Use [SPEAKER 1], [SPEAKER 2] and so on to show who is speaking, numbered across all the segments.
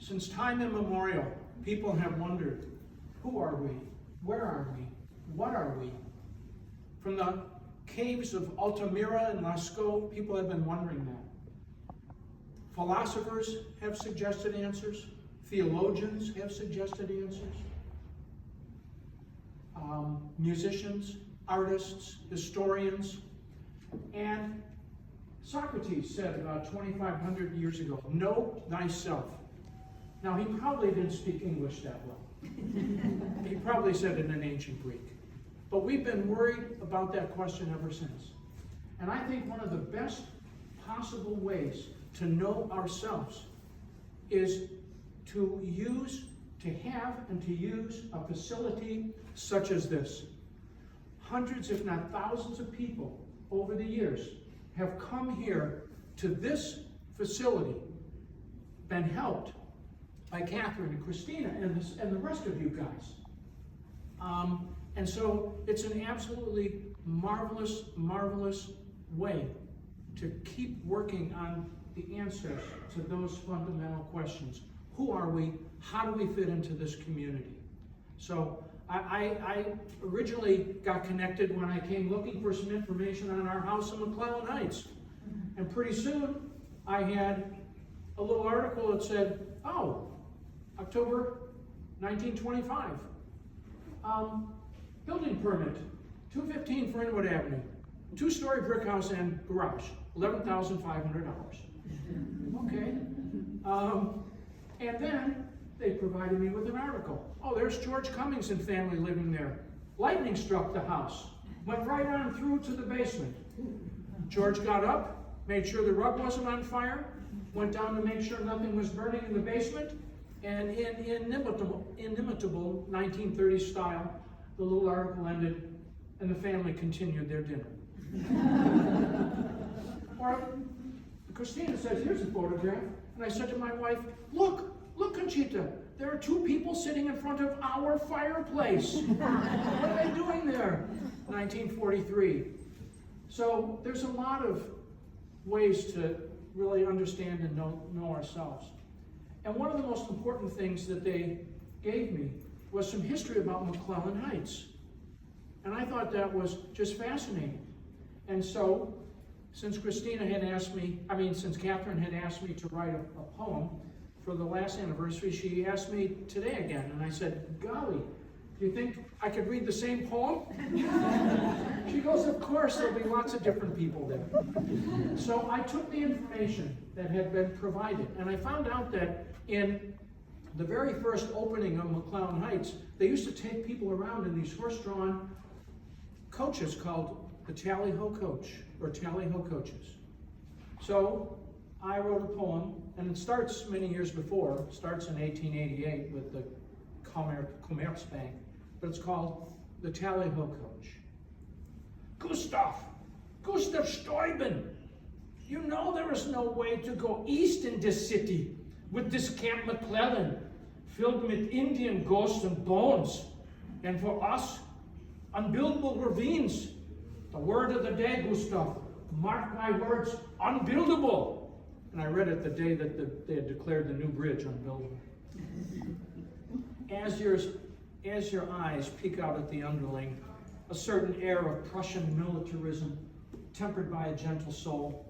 [SPEAKER 1] Since time immemorial, people have wondered, who are we? Where are we? What are we? From the caves of Altamira and Lascaux, people have been wondering that. Philosophers have suggested answers. Theologians have suggested answers. Musicians, artists, historians, and Socrates said about 2,500 years ago, know thyself. Now, he probably didn't speak English that well. He probably said it in ancient Greek. But we've been worried about that question ever since. And I think one of the best possible ways to know ourselves is to have and to use a facility such as this. Hundreds, if not thousands of people over the years have come here to this facility, been helped by Catherine and Christina and the rest of you guys. And so it's an absolutely marvelous, marvelous way to keep working on the answers to those fundamental questions. Who are we? How do we fit into this community? So I originally got connected when I came looking for some information on our house in McClellan Heights. And pretty soon I had a little article that said, oh, October 1925. Building permit, 215 Fernwood Avenue, 2-story brick house and garage, $11,500. Okay. And then they provided me with an article. Oh, there's George Cummings and family living there. Lightning struck the house, went right on through to the basement. George got up, made sure the rug wasn't on fire, went down to make sure nothing was burning in the basement, and in inimitable 1930s style, the little article ended, and the family continued their dinner. Or Christina says, here's a photograph. And I said to my wife, look, Conchita, there are two people sitting in front of our fireplace. What are they doing there? 1943. So there's a lot of ways to really understand and know ourselves. And one of the most important things that they gave me was some history about McClellan Heights. And I thought that was just fascinating. And so, since Catherine had asked me to write a poem for the last anniversary, she asked me today again. And I said, golly, do you think I could read the same poem? She goes, of course, there'll be lots of different people there. So I took the information that had been provided, and I found out that in the very first opening of McClellan Heights, they used to take people around in these horse-drawn coaches called the Tally-Ho Coach, or Tally-Ho Coaches. So I wrote a poem, and it starts many years before. It starts in 1888 with the Commerzbank, but it's called the Tally-Ho Coach. Gustav Steuben, you know there is no way to go east in this city with this Camp McClellan filled with Indian ghosts and bones, and for us, unbuildable ravines. The word of the day, Gustav, mark my words, unbuildable. And I read it the day that they had declared the new bridge unbuildable. As your eyes peek out at the underling, a certain air of Prussian militarism, tempered by a gentle soul,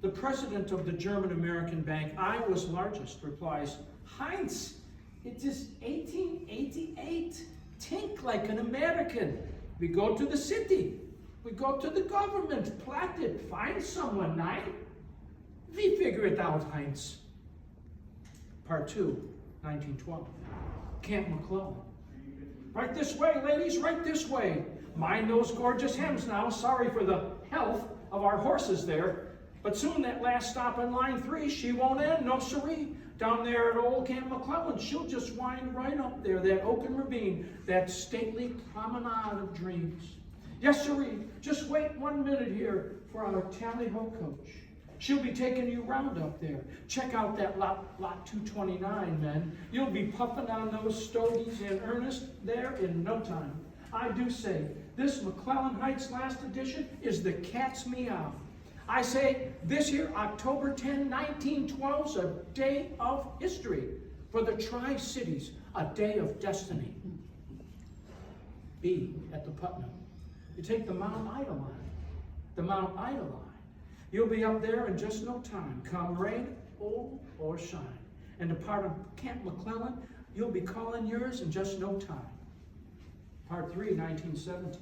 [SPEAKER 1] the president of the German-American Bank, Iowa's largest, replies, Heinz, it is 1888. Think like an American. We go to the city. We go to the government, plat it, find someone, right? We figure it out, Heinz. Part 2, 1912. Camp McClellan. Right this way, ladies, right this way. Mind those gorgeous hems now. Sorry for the health of our horses there. But soon that last stop in line 3, she won't end, no siree. Down there at old Camp McClellan, she'll just wind right up there, that oaken ravine, that stately promenade of dreams. Yes, siree, just wait 1 minute here for our Tally-Ho Coach. She'll be taking you round up there. Check out that lot 229, men. You'll be puffing on those stogies in earnest there in no time. I do say, this McClellan Heights last edition is the cat's meow. I say, this here, October 10, 1912's a day of history. For the Tri-Cities, a day of destiny. B, at the Putnam. You take the Mount Ida line. The Mount Ida line. You'll be up there in just no time, come rain or shine. And to part of Camp McClellan, you'll be calling yours in just no time. Part 3, 1917.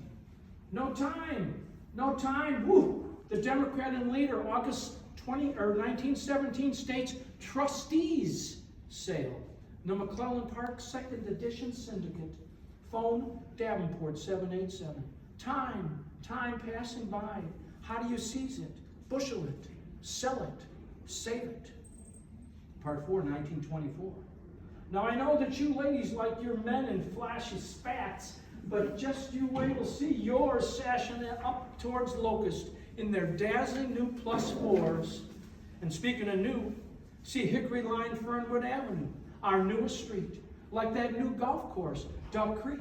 [SPEAKER 1] No time, no time, woo! The Democrat and leader, August 1917 states, trustees sale. The McClellan Park 2nd Edition Syndicate. Phone Davenport 787. Time passing by. How do you seize it? Bushel it, sell it, save it. Part 4, 1924. Now I know that you ladies like your men in flashy spats, but just you wait till see yours sashing up towards Locust in their dazzling new +4s. And speaking of new, see Hickory Line Fernwood Avenue, our newest street, like that new golf course, Duck Creek,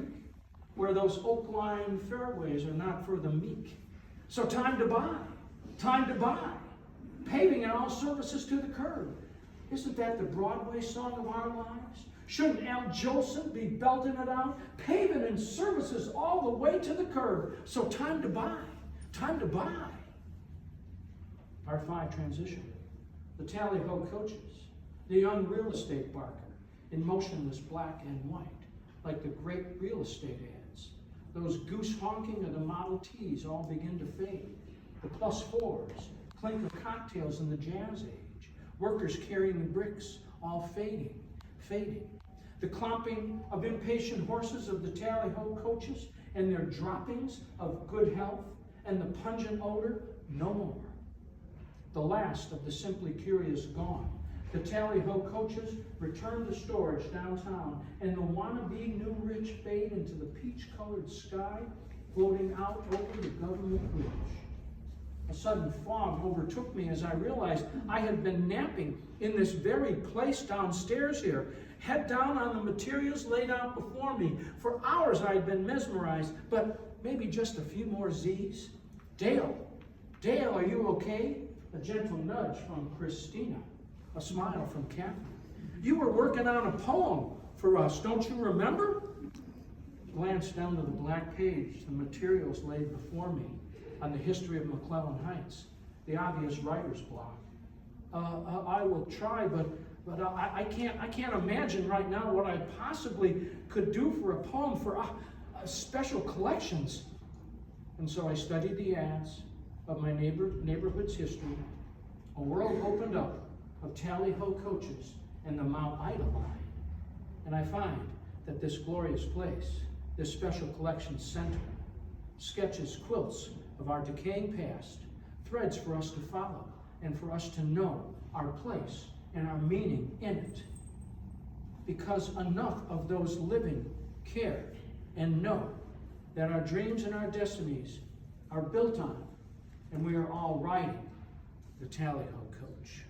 [SPEAKER 1] where those oak line fairways are not for the meek. So time to buy, paving and all services to the curb. Isn't that the Broadway song of our lives? Shouldn't Al Jolson be belting it out? Paving and services all the way to the curb. So time to buy. Part 5, transition. The tally-ho coaches, the young real estate barker, in motionless black and white, like the great real estate ads. Those goose honking of the Model Ts all begin to fade. The +4s, clink of cocktails in the jazz age. Workers carrying the bricks, all fading. The clomping of impatient horses of the tally-ho coaches and their droppings of good health and the pungent odor, no more. The last of the simply curious gone. The tally-ho coaches return to storage downtown, and the wannabe new rich fade into the peach-colored sky floating out over the government bridge. A sudden fog overtook me as I realized I had been napping in this very place downstairs here, head down on the materials laid out before me. For hours I had been mesmerized, but maybe just a few more Z's. Dale, are you okay? A gentle nudge from Christina, a smile from Catherine. You were working on a poem for us, don't you remember? Glanced down to the black page, the materials laid before me on the history of McClellan Heights, the obvious writer's block. I will try, but I can't imagine right now what I possibly could do for a poem for special collections. And so I studied the ads of my neighborhood's history. A world opened up of tally-ho coaches and the Mount Ida line. And I find that this glorious place, this special collections center, sketches, quilts of our decaying past, threads for us to follow and for us to know our place and our meaning in it. Because enough of those living care and know that our dreams and our destinies are built on, and we are all riding the tally-ho coach.